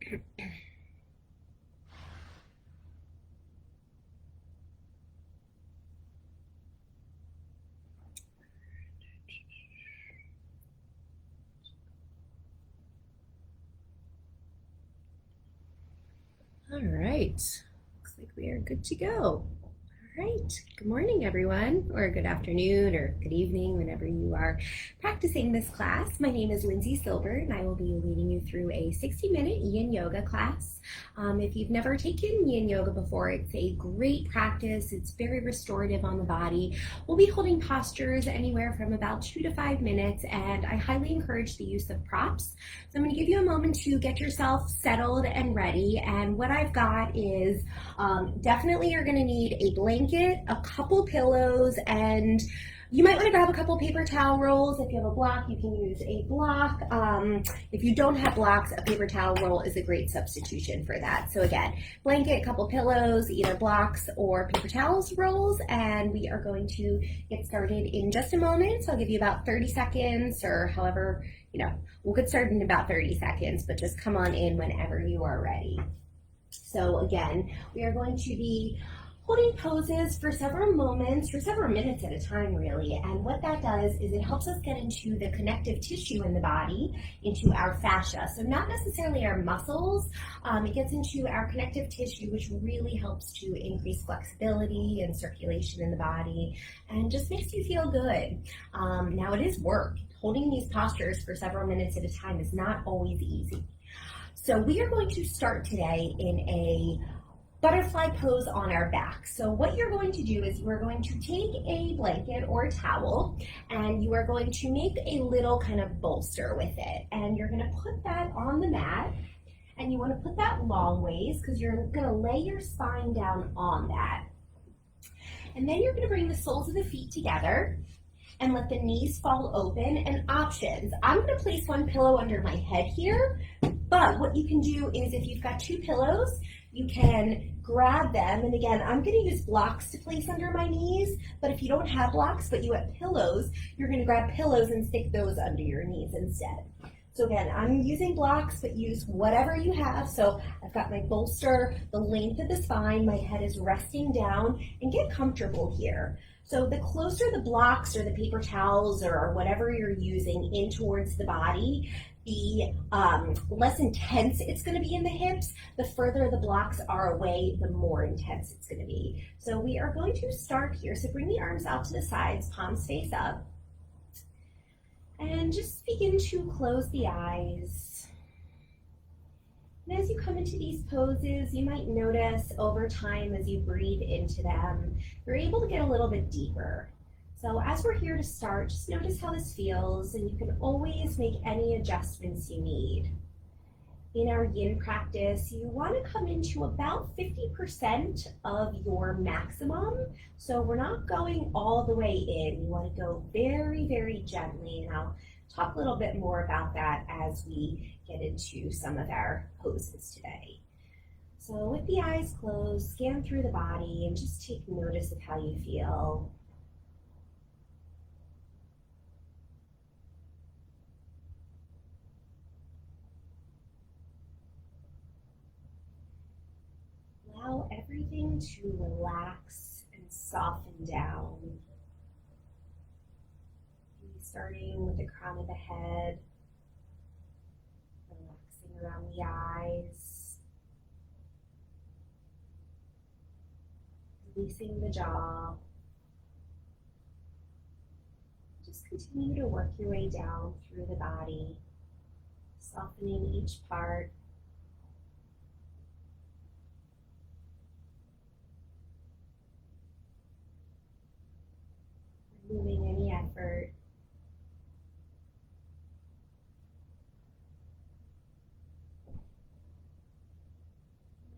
All right, looks like we are good to go. All right, good morning, everyone, or good afternoon, or good evening, whenever you are practicing this class. My name is Lindsay Silver, and I will be leading you through a 60-minute Yin Yoga class. If you've never taken Yin Yoga before, it's a great practice. It's very restorative on the body. We'll be holding postures anywhere from about 2 to 5 minutes, and I highly encourage the use of props. So I'm going to give you a moment to get yourself settled and ready, and what I've got is definitely you're going to need a blanket, a couple pillows, and you might want to grab a couple paper towel rolls. If you have a block, you can use a block. If you don't have blocks, a paper towel roll is a great substitution for that. So again, blanket, couple pillows, either blocks or paper towels rolls, and we are going to get started in just a moment. So I'll give you about 30 seconds or however, we'll get started in about 30 seconds, but just come on in whenever you are ready. So again, we are going to be holding poses for several moments, for several minutes at a time really, and what that does is it helps us get into the connective tissue in the body, into our fascia. So not necessarily our muscles, it gets into our connective tissue, which really helps to increase flexibility and circulation in the body, and just makes you feel good. Now it is work. Holding these postures for several minutes at a time is not always easy. So we are going to start today in a butterfly pose on our back. So what you're going to do is you are going to take a blanket or a towel and you are going to make a little kind of bolster with it. And you're going to put that on the mat, and you want to put that long ways because you're going to lay your spine down on that. And then you're going to bring the soles of the feet together and let the knees fall open. And options, I'm going to place one pillow under my head here, but what you can do is if you've got two pillows, you can grab them, and again, I'm going to use blocks to place under my knees, but if you don't have blocks but you have pillows, you're going to grab pillows and stick those under your knees instead. So again, I'm using blocks, but use whatever you have. So I've got my bolster, the length of the spine, my head is resting down, and get comfortable here. So the closer the blocks or the paper towels or whatever you're using in towards the body, the less intense it's going to be in the hips. The further the blocks are away, the more intense it's going to be. So we are going to start here. So bring the arms out to the sides, palms face up. And just begin to close the eyes. And as you come into these poses, you might notice over time as you breathe into them, you're able to get a little bit deeper. So as we're here to start, just notice how this feels, and you can always make any adjustments you need. In our yin practice, you want to come into about 50% of your maximum. So we're not going all the way in. You want to go very, very gently. And I'll talk a little bit more about that as we get into some of our poses today. So with the eyes closed, scan through the body and just take notice of how you feel. Allow everything to relax and soften down. Maybe starting with the crown of the head, relaxing around the eyes, releasing the jaw. Just continue to work your way down through the body, softening each part. Removing any effort.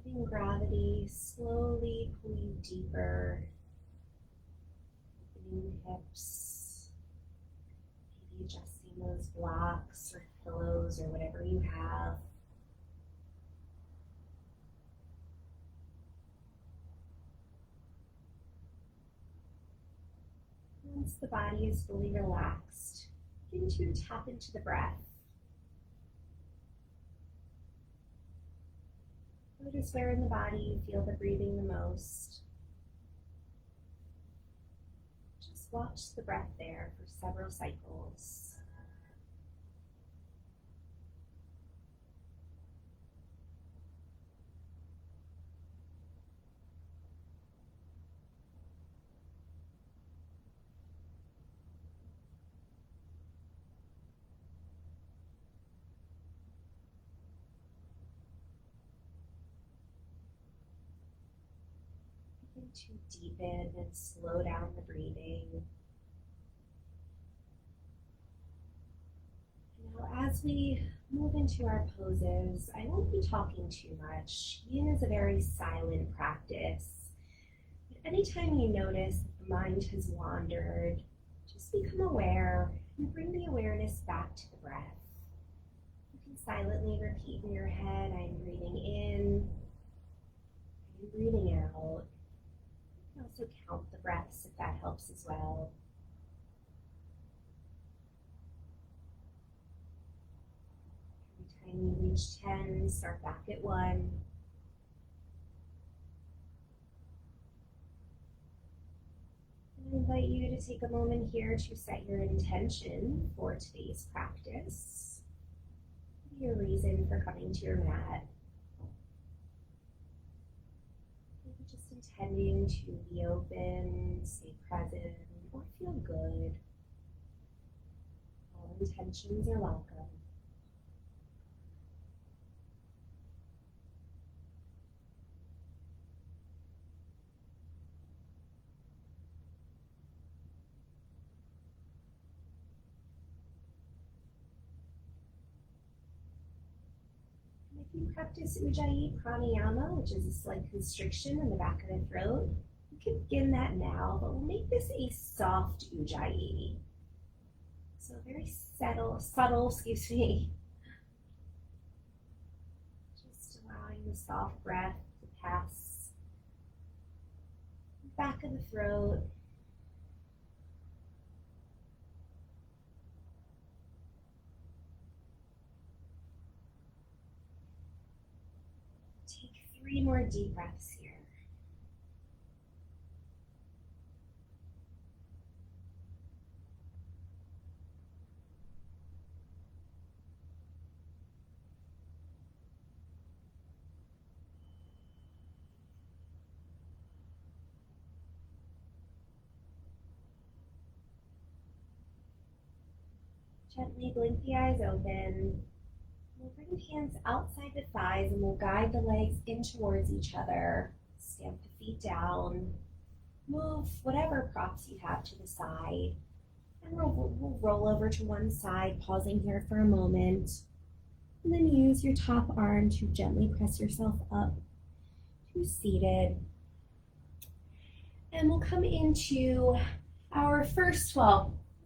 Letting gravity slowly pull you deeper. Opening the hips. Maybe adjusting those blocks or pillows or whatever you have. Once the body is fully relaxed, begin to tap into the breath. Notice where in the body you feel the breathing the most. Just watch the breath there for several cycles. To deepen and slow down the breathing. Now, as we move into our poses, I won't be talking too much. Yin is a very silent practice. But anytime you notice that the mind has wandered, just become aware and bring the awareness back to the breath. You can silently repeat in your head, I'm breathing in, I'm breathing out. Also count the breaths if that helps as well. Every time you reach 10, start back at 1. And I invite you to take a moment here to set your intention for today's practice. Your reason for coming to your mat. Intending to be open, stay present, or feel good. All intentions are welcome. If you practice Ujjayi Pranayama, which is a slight constriction in the back of the throat, you can begin that now, but we'll make this a soft Ujjayi. So very subtle, excuse me. Just allowing the soft breath to pass the back of the throat. Take 3 more deep breaths here. Gently blink the eyes open. We'll bring the hands outside the thighs and we'll guide the legs in towards each other. Stamp the feet down. Move whatever props you have to the side. And we'll roll over to one side, pausing here for a moment. And then use your top arm to gently press yourself up to seated. And we'll come into our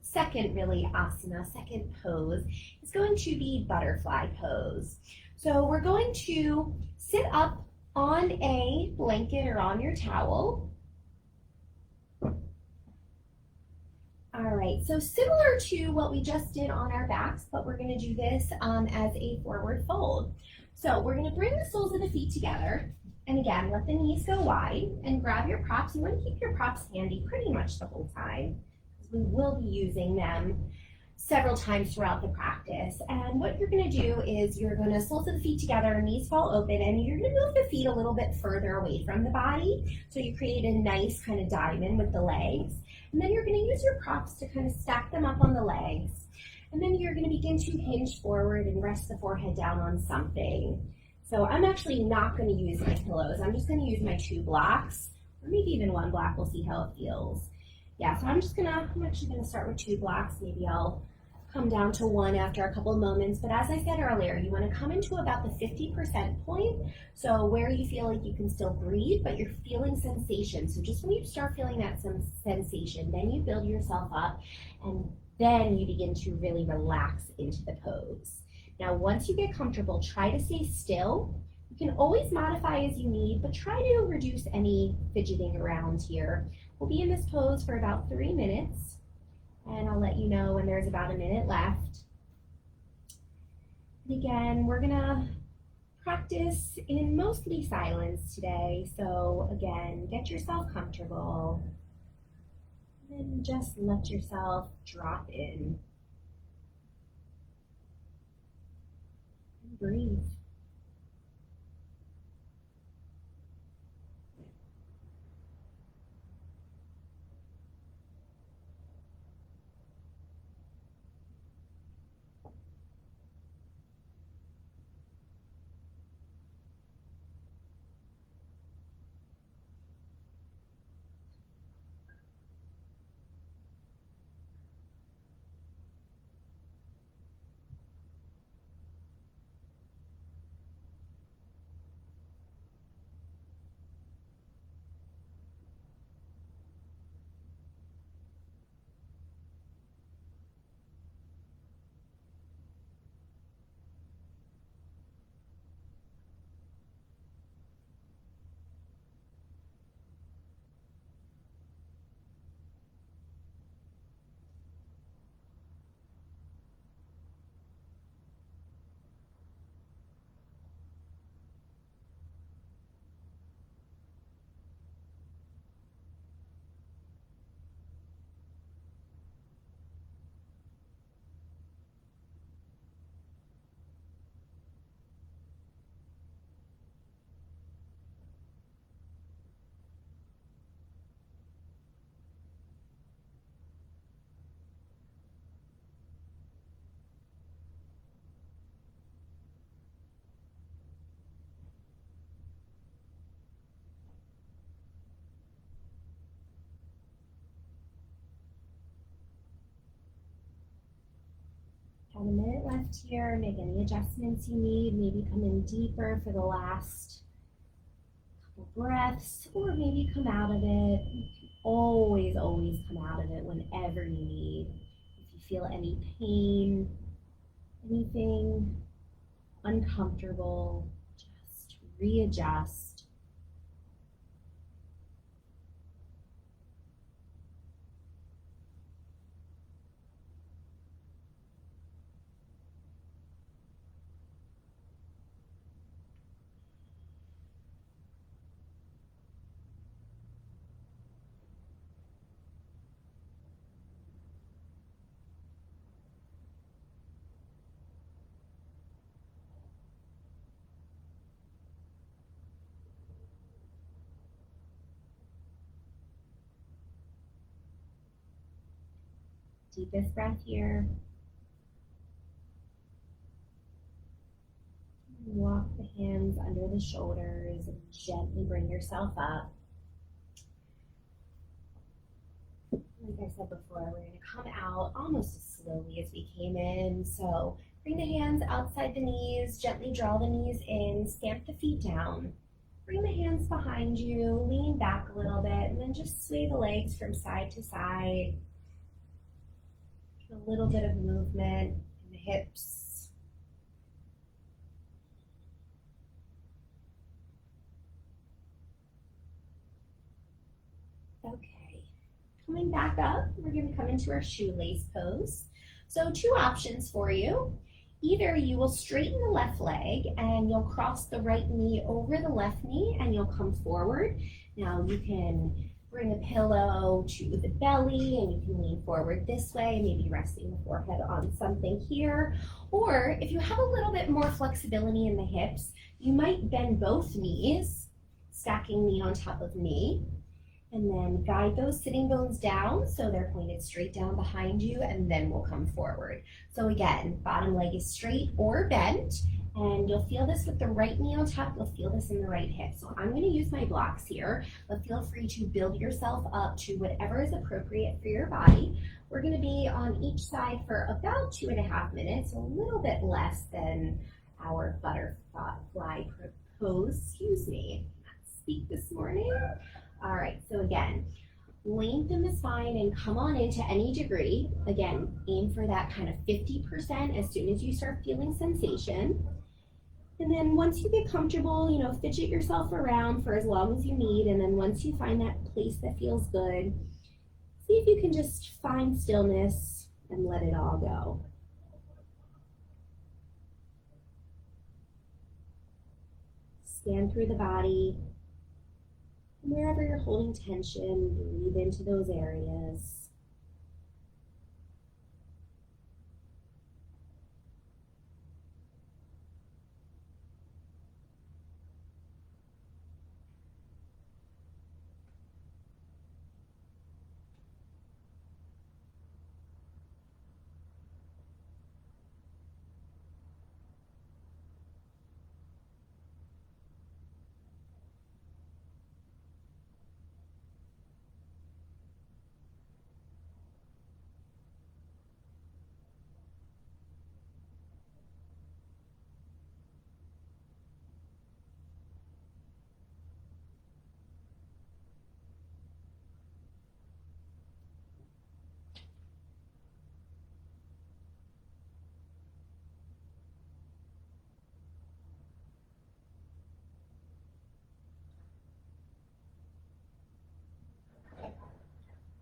second really asana, second pose, is going to be butterfly pose. So we're going to sit up on a blanket or on your towel. All right, so similar to what we just did on our backs, but we're going to do this as a forward fold. So we're going to bring the soles of the feet together. And again, let the knees go wide and grab your props. You want to keep your props handy pretty much the whole time. We will be using them several times throughout the practice. And what you're going to do is you're going to soles of the feet together, knees fall open, and you're going to move the feet a little bit further away from the body. So you create a nice kind of diamond with the legs. And then you're going to use your props to kind of stack them up on the legs. And then you're going to begin to hinge forward and rest the forehead down on something. So I'm actually not going to use my pillows. I'm just going to use my 2 blocks, or maybe even 1 block. We'll see how it feels. Yeah, so I'm actually gonna start with 2 blocks. Maybe I'll come down to 1 after a couple of moments. But as I said earlier, you wanna come into about the 50% point. So where you feel like you can still breathe, but you're feeling sensation. So just when you start feeling that sensation, then you build yourself up and then you begin to really relax into the pose. Now, once you get comfortable, try to stay still. You can always modify as you need, but try to reduce any fidgeting around here. We'll be in this pose for about 3 minutes, and I'll let you know when there's about a minute left. And again, we're gonna practice in mostly silence today. So again, get yourself comfortable and just let yourself drop in and breathe. Got a minute left here. Make any adjustments you need. Maybe come in deeper for the last couple breaths, or maybe come out of it. You can always, always come out of it whenever you need. If you feel any pain, anything uncomfortable, just readjust. Deepest breath here. Walk the hands under the shoulders and gently bring yourself up. Like I said before, we're going to come out almost as slowly as we came in. So bring the hands outside the knees, gently draw the knees in, stamp the feet down. Bring the hands behind you, lean back a little bit, and then just sway the legs from side to side. A little bit of movement in the hips. Okay, coming back up, we're going to come into our shoelace pose. So 2 options for you. Either you will straighten the left leg and you'll cross the right knee over the left knee and you'll come forward. Now you can bring a pillow to the belly and you can lean forward this way, maybe resting the forehead on something here. Or if you have a little bit more flexibility in the hips, you might bend both knees, stacking knee on top of knee, and then guide those sitting bones down so they're pointed straight down behind you, and then we'll come forward. So again, bottom leg is straight or bent, and you'll feel this with the right knee on top, you'll feel this in the right hip. So I'm going to use my blocks here, but feel free to build yourself up to whatever is appropriate for your body. We're going to be on each side for about 2.5 minutes, a little bit less than our butterfly pose. Excuse me, I can't speak this morning. All right, so again, lengthen the spine and come on into any degree. Again, aim for that kind of 50% as soon as you start feeling sensation. And then once you get comfortable, fidget yourself around for as long as you need. And then once you find that place that feels good, see if you can just find stillness and let it all go. Scan through the body. And wherever you're holding tension, breathe into those areas.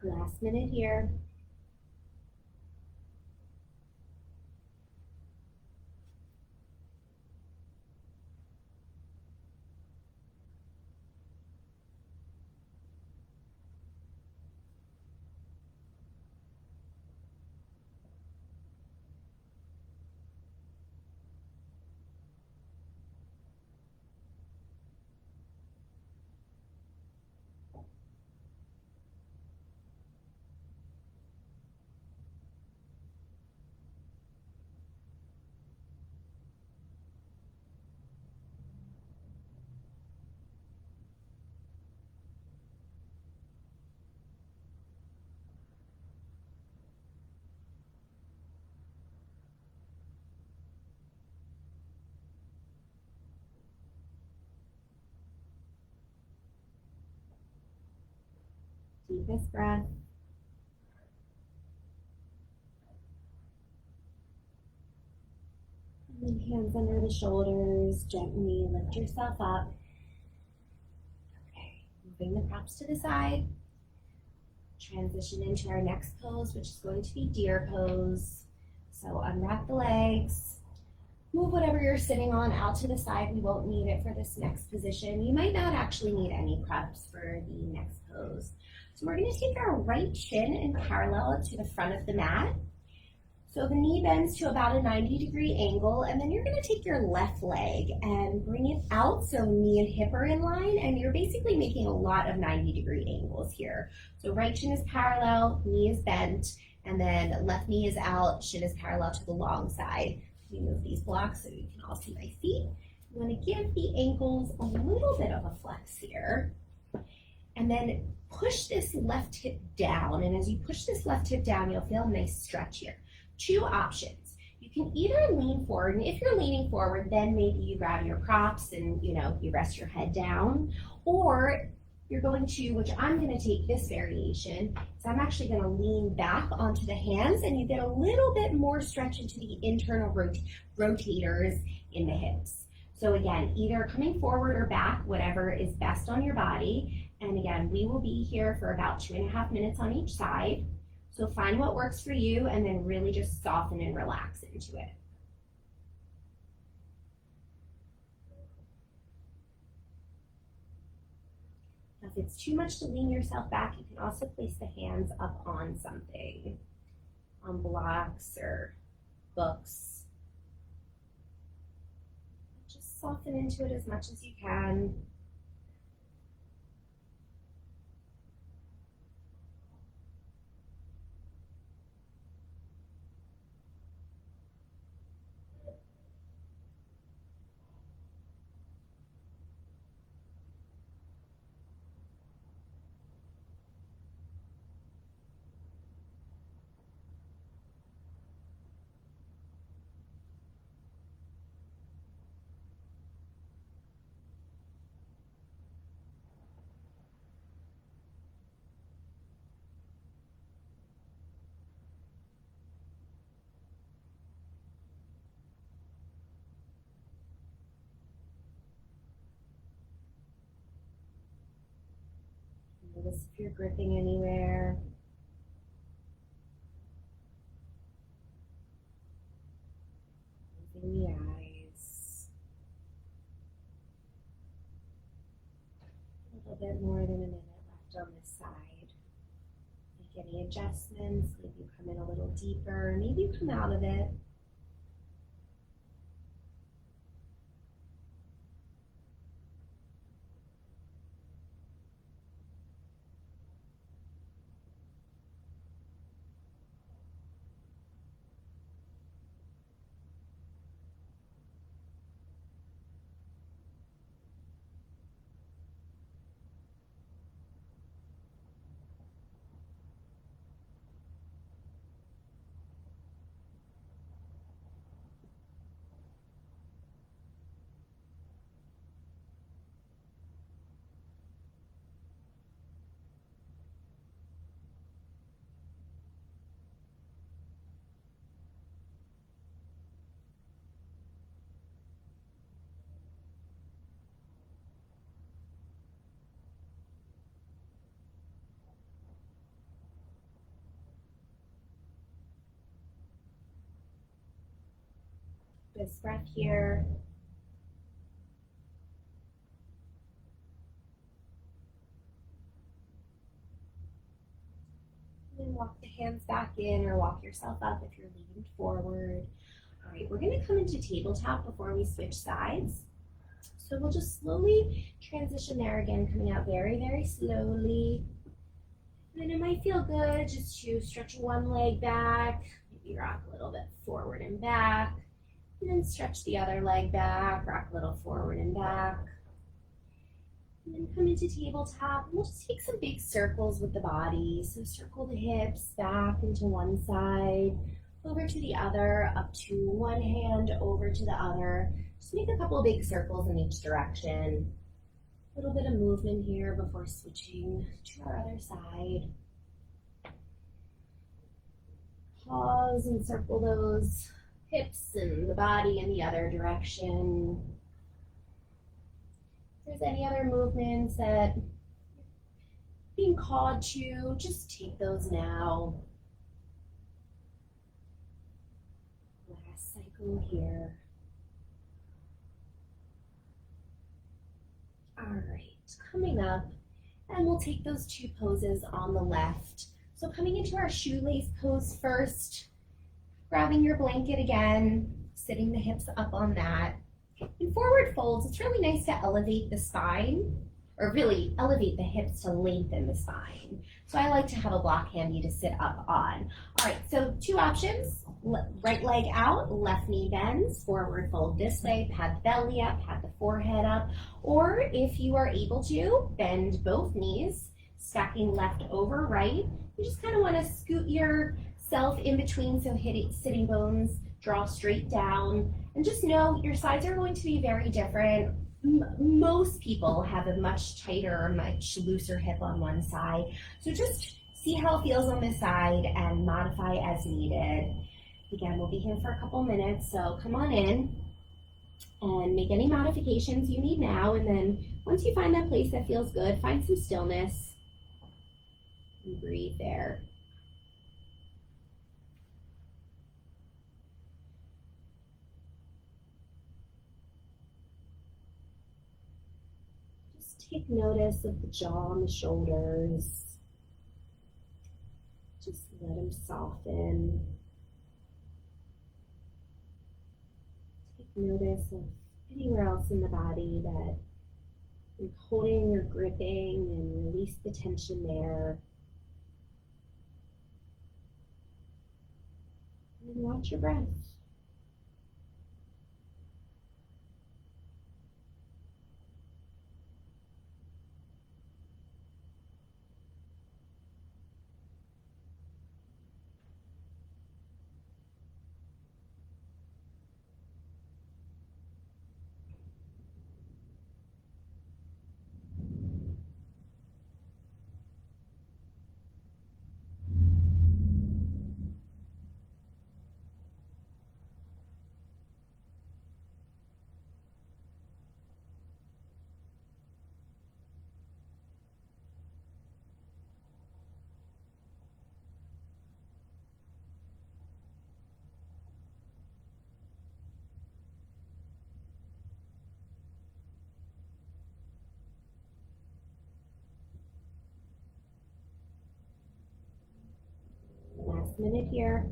Last minute here. Deepest breath. And then hands under the shoulders, gently lift yourself up. Okay, moving the props to the side. Transition into our next pose, which is going to be deer pose. So unwrap the legs. Move whatever you're sitting on out to the side. We won't need it for this next position. You might not actually need any preps for the next pose. So we're going to take our right shin in parallel to the front of the mat. So the knee bends to about a 90-degree angle, and then you're going to take your left leg and bring it out so knee and hip are in line, and you're basically making a lot of 90-degree angles here. So right shin is parallel, knee is bent, and then left knee is out, shin is parallel to the long side. We move these blocks so you can all see my feet. I'm going to give the ankles a little bit of a flex here. And then push this left hip down. And as you push this left hip down, you'll feel a nice stretch here. Two options. You can either lean forward, and if you're leaning forward, then maybe you grab your props and you rest your head down. Or you're going to, which I'm going to take this variation, so I'm actually going to lean back onto the hands, and you get a little bit more stretch into the internal rotators in the hips. So again, either coming forward or back, whatever is best on your body. And again, we will be here for about 2.5 minutes on each side. So find what works for you and then really just soften and relax into it. Now, if it's too much to lean yourself back, you can also place the hands up on something, on blocks or books. Just soften into it as much as you can. Notice if you're gripping anywhere. Moving the eyes. bit more than a minute left on this side. Make any adjustments. Maybe you come in a little deeper. Maybe you come out of it. This breath here. And then walk the hands back in or walk yourself up if you're leaning forward. All right, we're going to come into tabletop before we switch sides. So we'll just slowly transition there again, coming out very, very slowly. And then it might feel good just to stretch one leg back, maybe rock a little bit forward and back, and then stretch the other leg back, rock a little forward and back. And then come into tabletop. We'll just take some big circles with the body. So circle the hips back into one side, over to the other, up to one hand, over to the other. Just make a couple of big circles in each direction. A little bit of movement here before switching to our other side. Pause and circle those hips and the body in the other direction. If there's any other movements that you're being called to, just take those now. Last cycle here. All right, coming up, and we'll take those two poses on the left. So coming into our shoelace pose first, grabbing your blanket again, sitting the hips up on that. In forward folds, it's really nice to elevate the spine, or really elevate the hips to lengthen the spine. So I like to have a block handy to sit up on. All right, so two options. Right leg out, left knee bends, forward fold this way, pad the belly up, pad the forehead up. Or if you are able to, bend both knees, stacking left over right. You just kind of want to scoot yourself in between so sitting bones draw straight down. And just know your sides are going to be very different. Most people have a much tighter, much looser hip on one side. So just see how it feels on this side and modify as needed. Again, we'll be here for a couple minutes, so come on in and make any modifications you need now. And then once you find that place that feels good, find some stillness and breathe there. Take notice of the jaw and the shoulders. Just let them soften. Take notice of anywhere else in the body that you're holding or gripping, and release the tension there. And then watch your breath. minute here.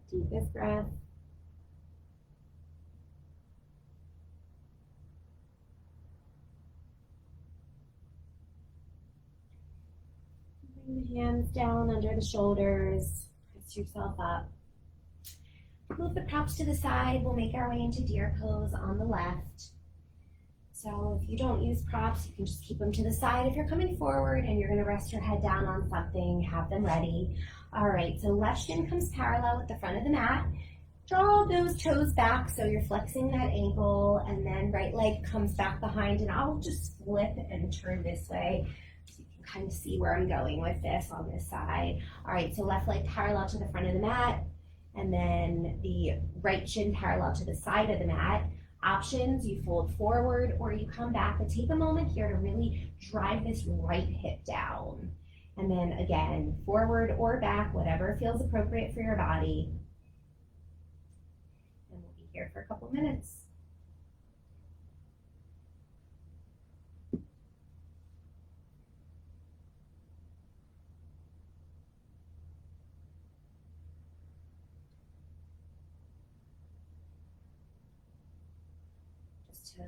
Deepest breath. Bring the hands down under the shoulders. Press yourself up. Move the props to the side. We'll make our way into deer pose on the left. So if you don't use props, you can just keep them to the side. If you're coming forward and you're going to rest your head down on something, have them ready. All right, so left shin comes parallel with the front of the mat. Draw those toes back so you're flexing that ankle, and then right leg comes back behind, and I'll just flip and turn this way so you can kind of see where I'm going with this on this side. All right, so left leg parallel to the front of the mat, and then the right shin parallel to the side of the mat. Options, you fold forward or you come back, but take a moment here to really drive this right hip down. And then again, forward or back, whatever feels appropriate for your body. And we'll be here for a couple minutes. To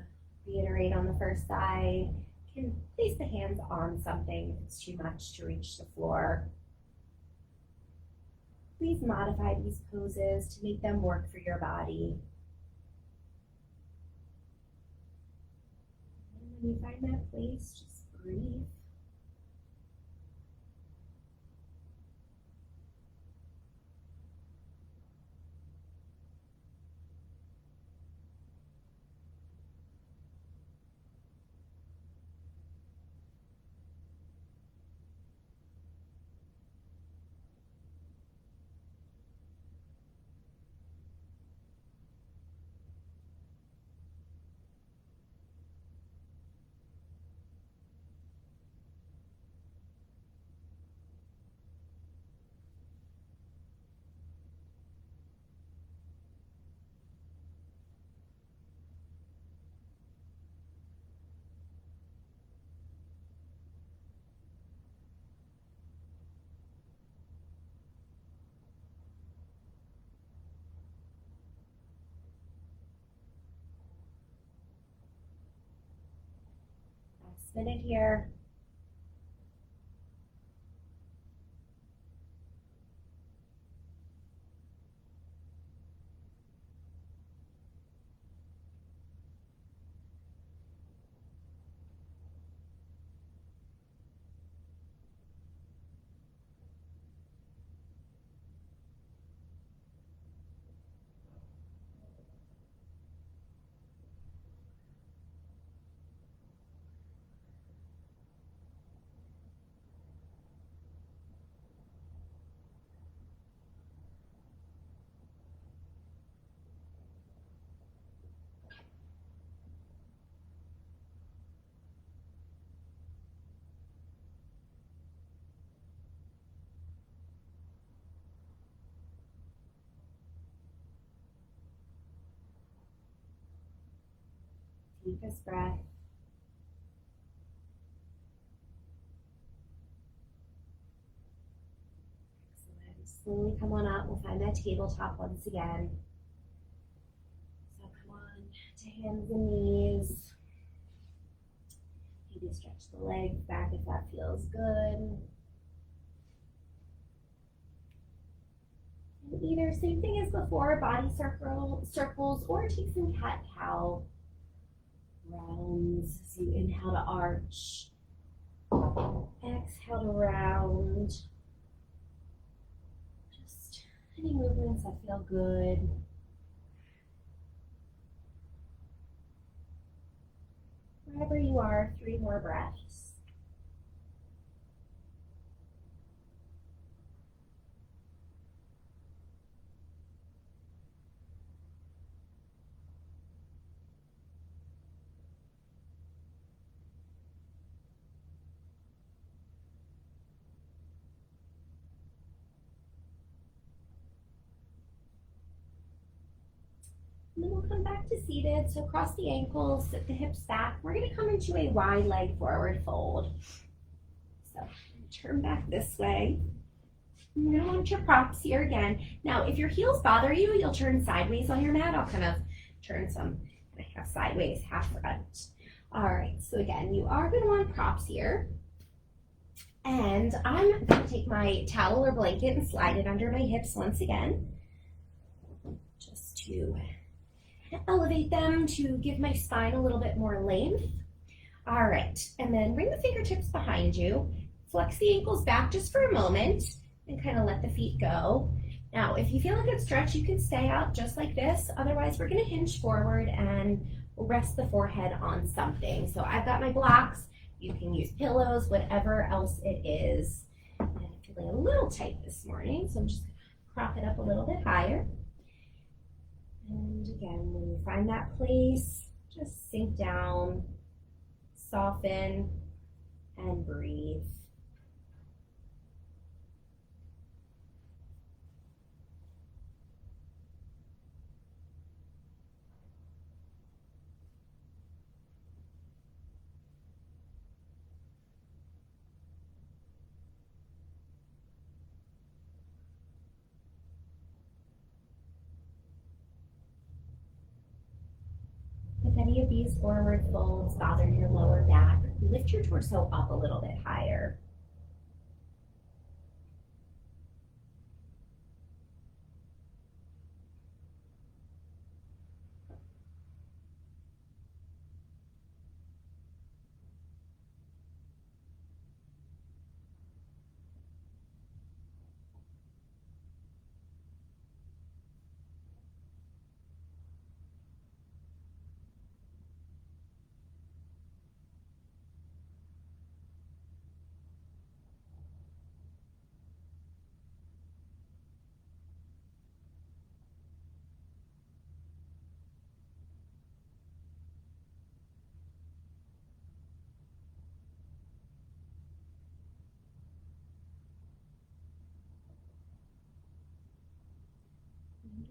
reiterate on the first side, you can place the hands on something if it's too much to reach the floor. Please modify these poses to make them work for your body. And when you find that place, just breathe. Last minute here. Deepest breath. Excellent. Slowly come on up. We'll find that tabletop once again. So come on to hands and knees. Maybe stretch the legs back if that feels good. And either same thing as before, body circles, or take some cat-cow rounds. So you inhale to arch, exhale to round. Just any movements that feel good. Wherever you are, 3 more breaths. And then we'll come back to seated. So cross the ankles, sit the hips back. We're going to come into a wide leg forward fold. So turn back this way. You don't want your props here again. Now, if your heels bother you, you'll turn sideways on your mat. I'll kind of turn some half sideways, half front. All right, so again, you are going to want props here. And I'm going to take my towel or blanket and slide it under my hips once again, just to elevate them to give my spine a little bit more length. All right, and then bring the fingertips behind you. Flex the ankles back just for a moment and kind of let the feet go. Now, if you feel a good stretch, you can stay out just like this. Otherwise, we're going to hinge forward and rest the forehead on something. So I've got my blocks. You can use pillows, whatever else it is. And I'm feeling a little tight this morning, so I'm just going to crop it up a little bit higher. And again, when you find that place, just sink down, soften, and breathe. If any of these forward folds bother your lower back, lift your torso up a little bit higher.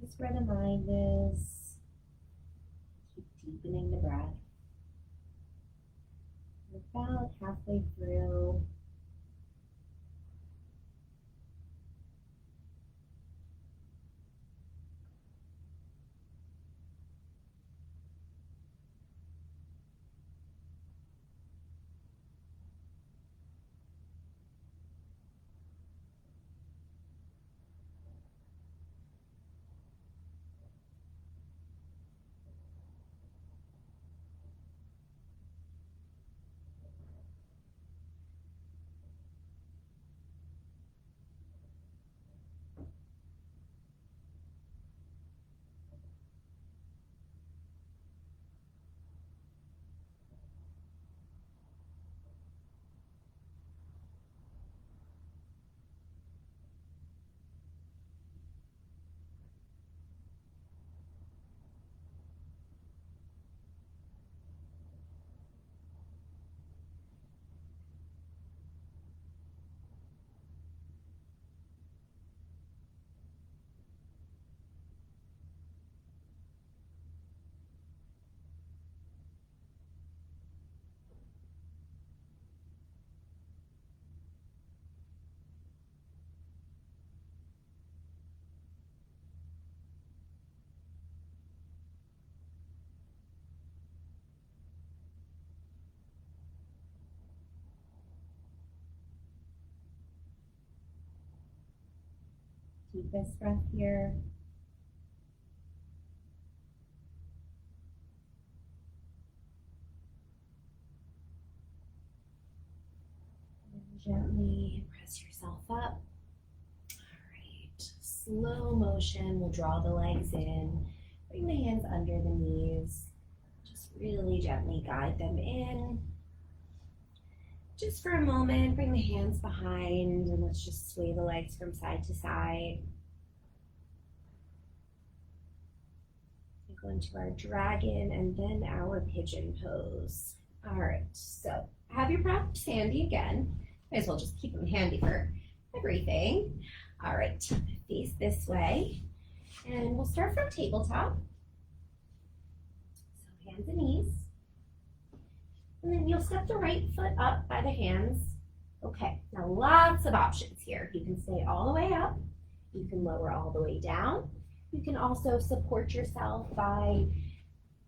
Notice where the mind is. Keep deepening the breath. We're about halfway through. Deepest breath here. And gently press yourself up. All right. Slow motion. We'll draw the legs in. Bring the hands under the knees. Just really gently guide them in. Just for a moment, bring the hands behind and let's just sway the legs from side to side. We go into our dragon and then our pigeon pose. All right, so have your practice handy again. Might as well just keep them handy for everything. All right, face this way. And we'll start from tabletop. So hands and knees. And then you'll step the right foot up by the hands. Okay, now lots of options here. You can stay all the way up. You can lower all the way down. You can also support yourself by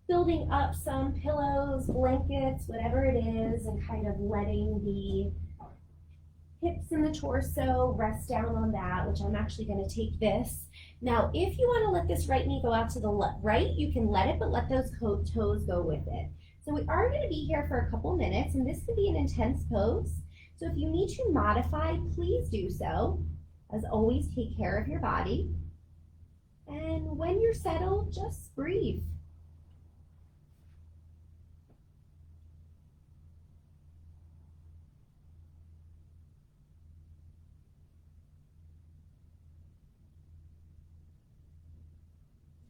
building up some pillows, blankets, whatever it is, and kind of letting the hips and the torso rest down on that, which I'm actually going to take this. Now, if you want to let this right knee go out to the right, you can let it, but let those toes go with it. So we are going to be here for a couple minutes, and this can be an intense pose. So if you need to modify, please do so. As always, take care of your body. And when you're settled, just breathe.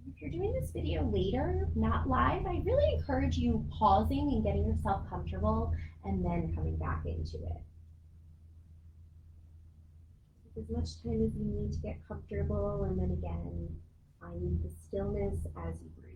If you're doing this video later, not live, I really encourage you pausing and getting yourself comfortable and then coming back into it. Take as much time as you need to get comfortable, and then again, find the stillness as you breathe.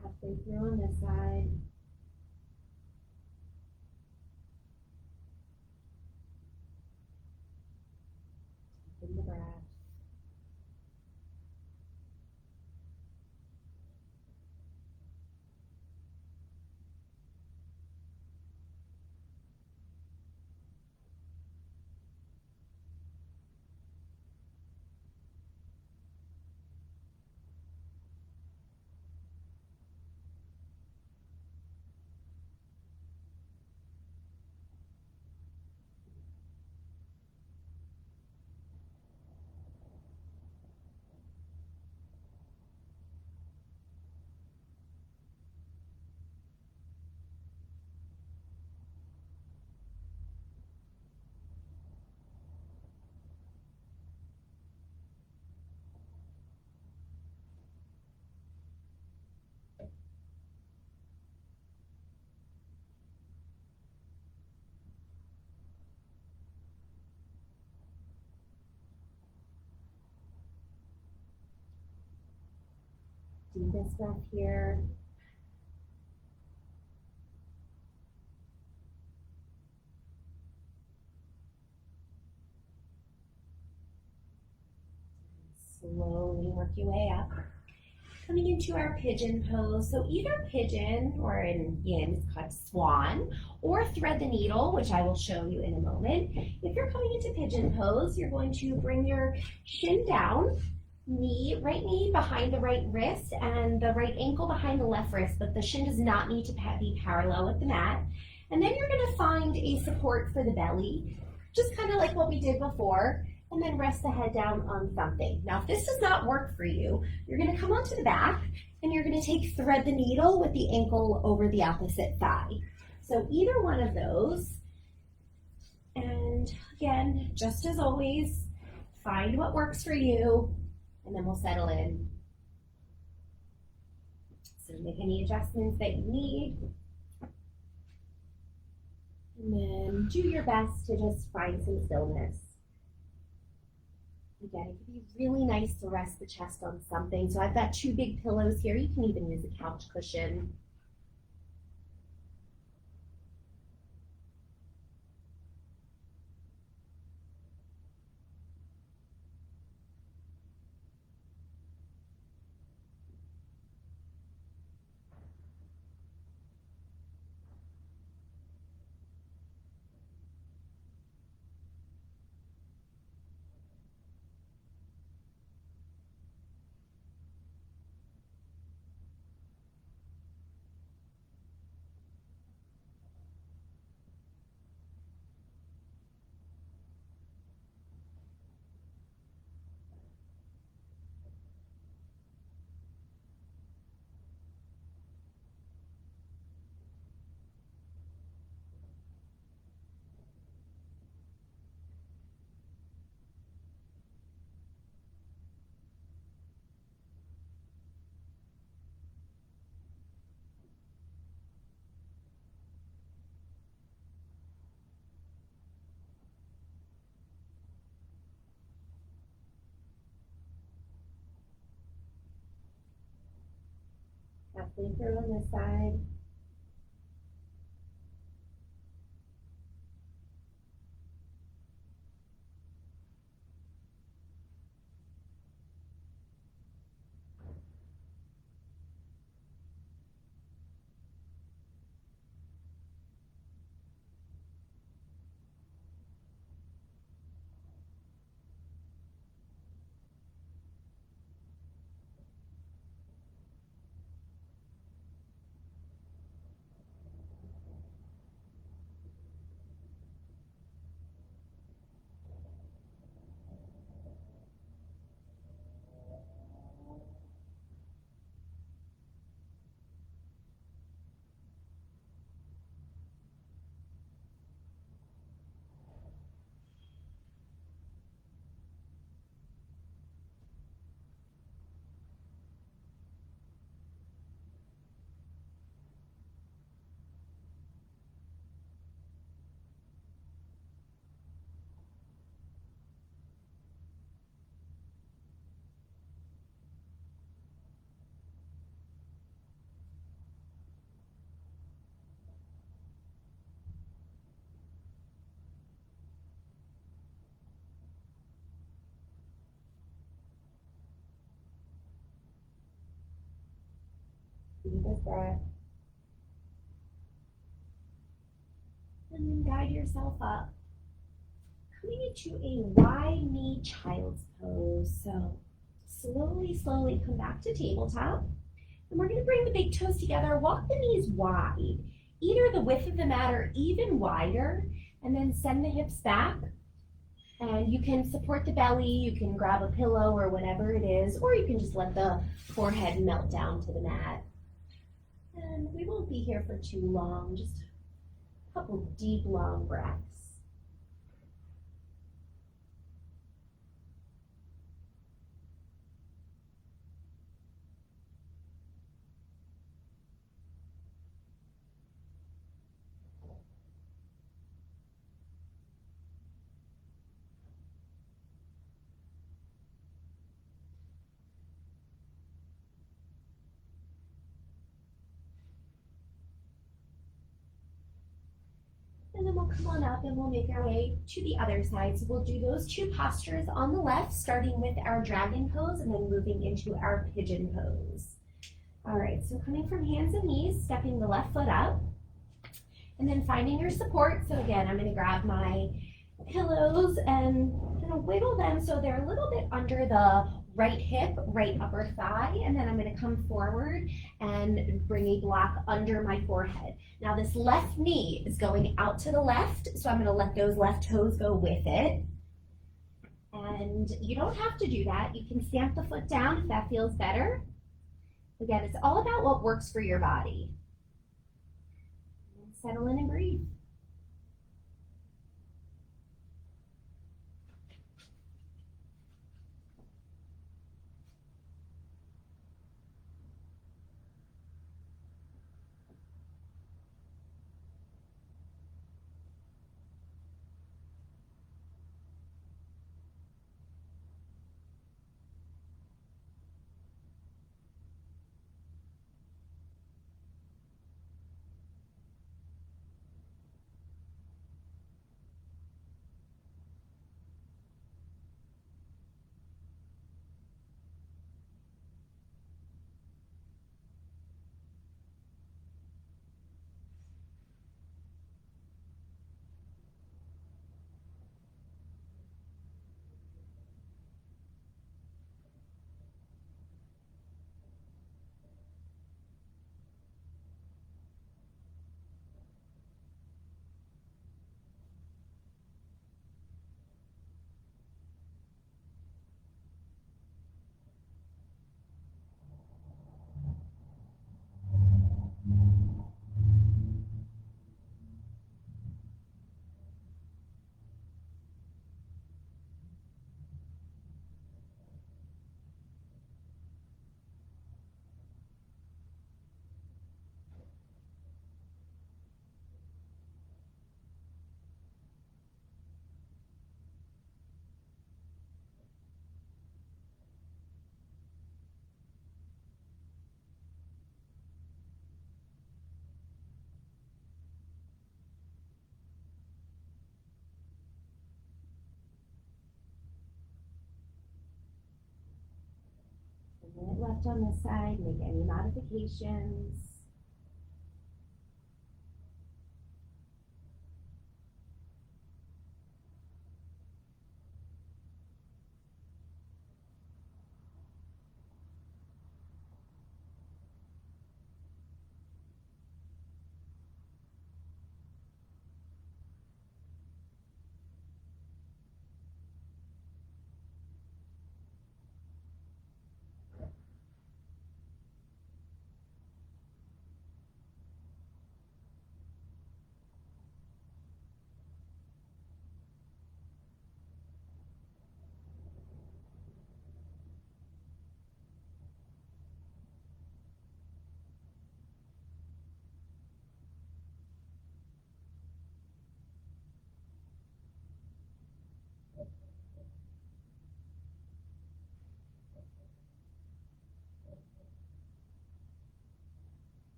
Halfway through on this side. Deepen the breath. Deepest breath here. Slowly work your way up. Coming into our pigeon pose. So either pigeon, or in yin it's called swan, or thread the needle, which I will show you in a moment. If you're coming into pigeon pose, you're going to bring your shin down, right knee behind the right wrist and the right ankle behind the left wrist, but the shin does not need to be parallel with the mat. And then you're going to find a support for the belly. just kind of like what we did before, and then rest the head down on something. Now, if this does not work for you, you're gonna come onto the back and you're gonna thread the needle with the ankle over the opposite thigh. So either one of those. And again, just as always, find what works for you, and then we'll settle in. So make any adjustments that you need. And then do your best to just find some stillness. Again, it can be really nice to rest the chest on something. So I've got 2 big pillows here. You can even use a couch cushion. Halfway through on this side. Deepest breath. And then guide yourself up. Coming into a wide knee child's pose. So slowly come back to tabletop. And we're going to bring the big toes together. Walk the knees wide, either the width of the mat or even wider. And then send the hips back. And you can support the belly. You can grab a pillow or whatever it is. Or you can just let the forehead melt down to the mat. And we won't be here for too long, just a couple deep, long breaths. And then we'll come on up and we'll make our way to the other side. So we'll do those 2 postures on the left, starting with our dragon pose and then moving into our pigeon pose. All right, so coming from hands and knees, stepping the left foot up, and then finding your support. So again, I'm gonna grab my pillows and I'm gonna wiggle them so they're a little bit under the right hip, right upper thigh, and then I'm going to come forward and bring a block under my forehead. Now this left knee is going out to the left, so I'm going to let those left toes go with it. And you don't have to do that. You can stamp the foot down if that feels better. Again, it's all about what works for your body. Settle in and breathe. A minute left on this side, make any modifications.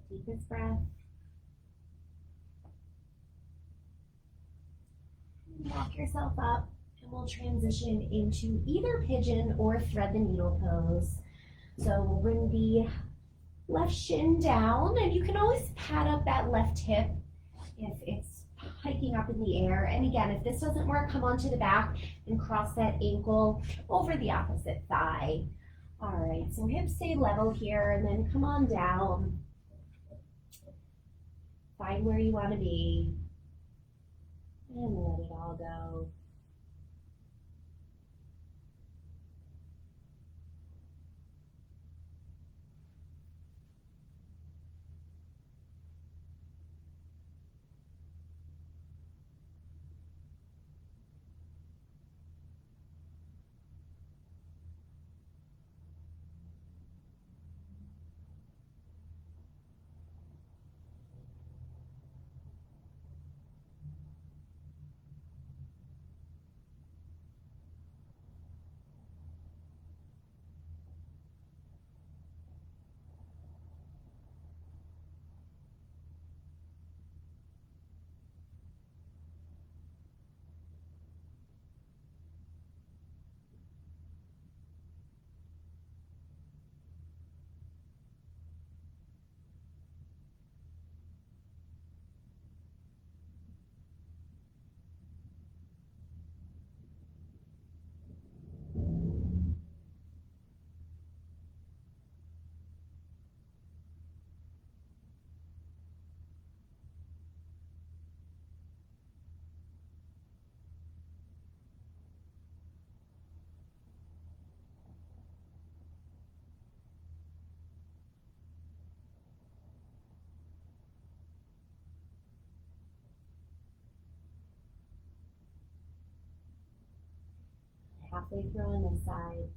Deepest breath. Walk yourself up, and we'll transition into either pigeon or thread the needle pose. So we'll bring the left shin down, and you can always pat up that left hip if it's hiking up in the air. And again, if this doesn't work, come onto the back and cross that ankle over the opposite thigh. All right, so hips stay level here, and then come on down. Find where you want to be, and let it all go. halfway through on this side.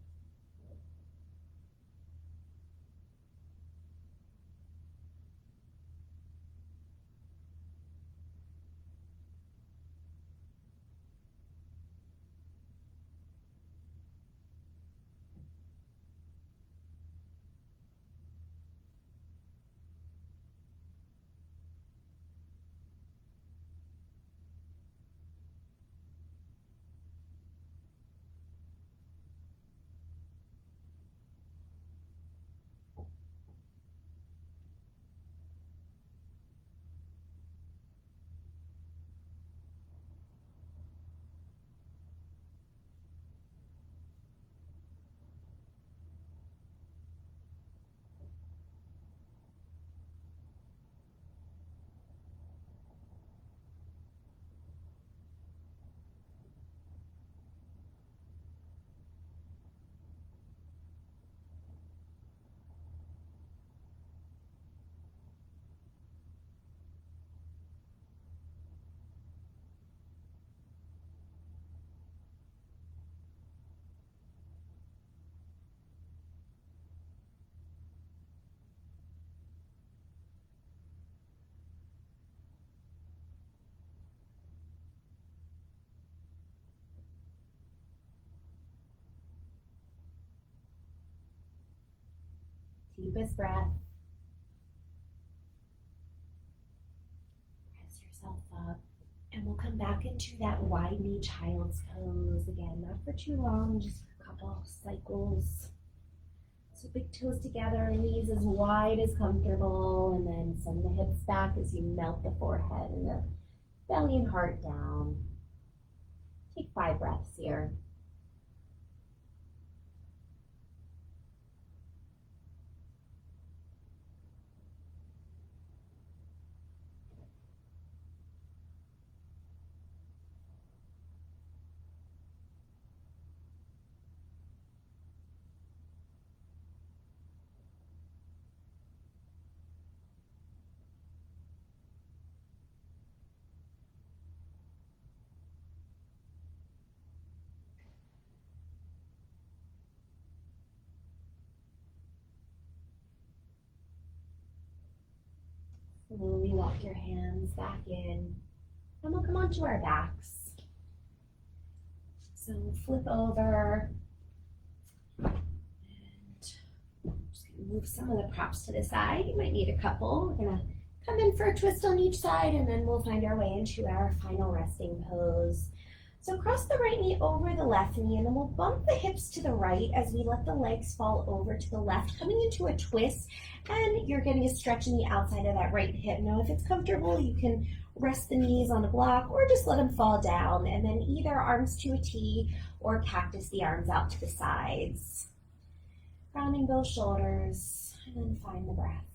Deepest breath. Press yourself up. And we'll come back into that wide knee child's pose again, not for too long, just for a couple cycles. So big toes together, knees as wide as comfortable, and then send the hips back as you melt the forehead and the belly and heart down. Take 5 breaths here. Slowly walk your hands back in, and we'll come onto our backs. So flip over, and just gonna move some of the props to the side. You might need a couple. We're gonna come in for a twist on each side, and then we'll find our way into our final resting pose. So cross the right knee over the left knee, and then we'll bump the hips to the right as we let the legs fall over to the left, coming into a twist, and you're getting a stretch in the outside of that right hip. Now, if it's comfortable, you can rest the knees on a block or just let them fall down, and then either arms to a T or cactus the arms out to the sides. Rounding both shoulders, and then find the breath.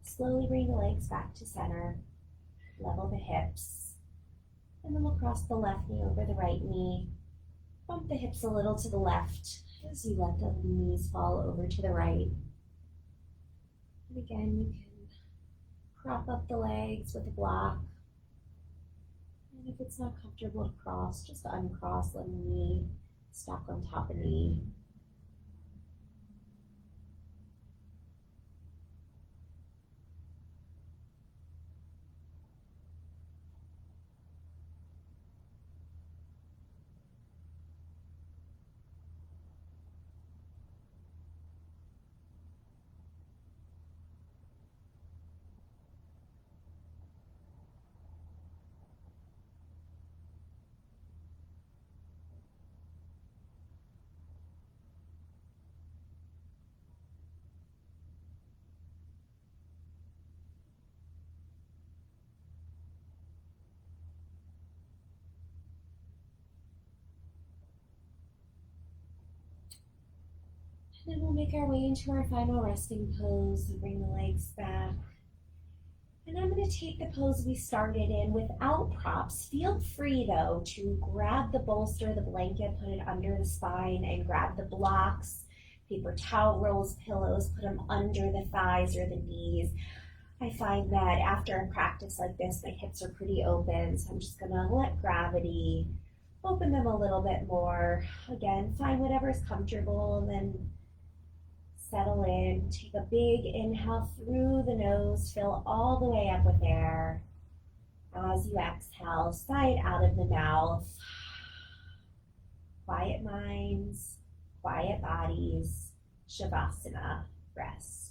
Slowly bring the legs back to center, level the hips, and then we'll cross the left knee over the right knee. Bump the hips a little to the left as you let the knees fall over to the right. And again, you can prop up the legs with a block. And if it's not comfortable to cross, just uncross, let the knee stack on top of knee. And then we'll make our way into our final resting pose and bring the legs back. And I'm going to take the pose we started in without props. Feel free though to grab the bolster, the blanket, put it under the spine, and grab the blocks, paper towel rolls, pillows, put them under the thighs or the knees. I find that after a practice like this, my hips are pretty open, so I'm just going to let gravity open them a little bit more. Again, find whatever's comfortable and then settle in. Take a big inhale through the nose, fill all the way up with air. As you exhale, sigh it out of the mouth. Quiet minds, quiet bodies, Shavasana, rest.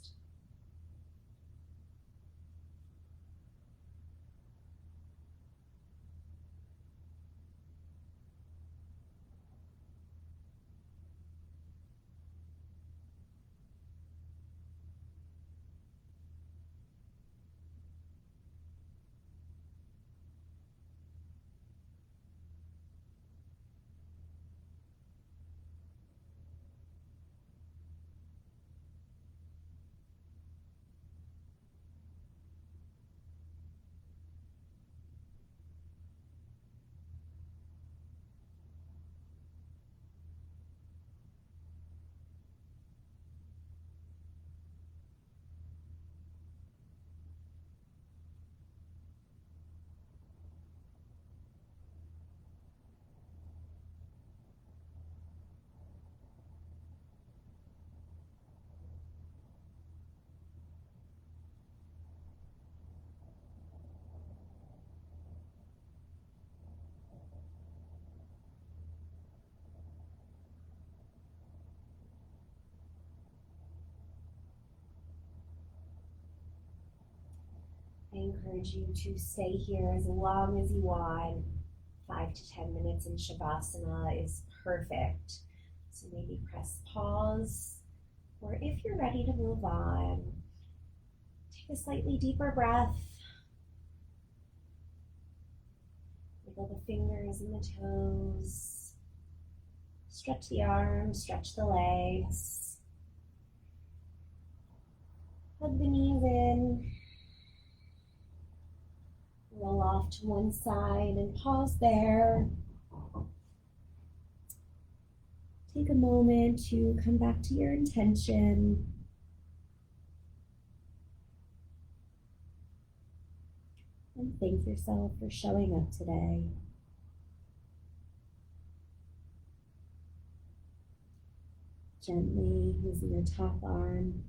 I encourage you to stay here as long as you want. 5 to 10 minutes in Shavasana is perfect. So maybe press pause, or if you're ready to move on, take a slightly deeper breath. Wiggle the fingers and the toes. Stretch the arms, stretch the legs. Hug the knees in. Roll off to one side and pause there. Take a moment to come back to your intention. And thank yourself for showing up today. Gently, using your top arm,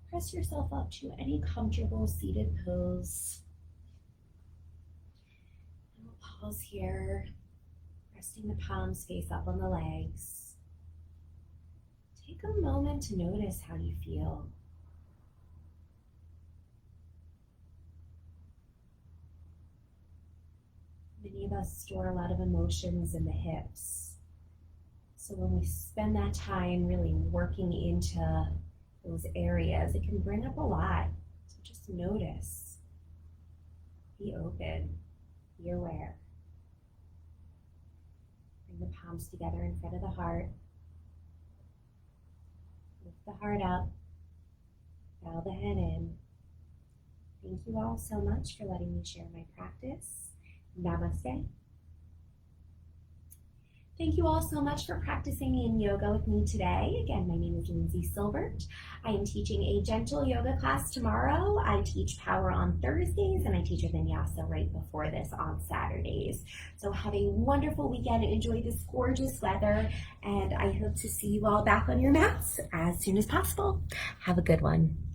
press yourself up to any comfortable seated pose. Pause here, resting the palms face up on the legs. Take a moment to notice how you feel. Many of us store a lot of emotions in the hips. So when we spend that time really working into those areas, it can bring up a lot. So just notice, be open, be aware. Bring the palms together in front of the heart. Lift the heart up. Bow the head in. Thank you all so much for letting me share my practice. Namaste. Thank you all so much for practicing Yin Yoga with me today. Again, my name is Lindsay Silbert. I am teaching a gentle yoga class tomorrow. I teach power on Thursdays, and I teach a vinyasa right before this on Saturdays. So have a wonderful weekend. Enjoy this gorgeous weather, and I hope to see you all back on your mats as soon as possible. Have a good one.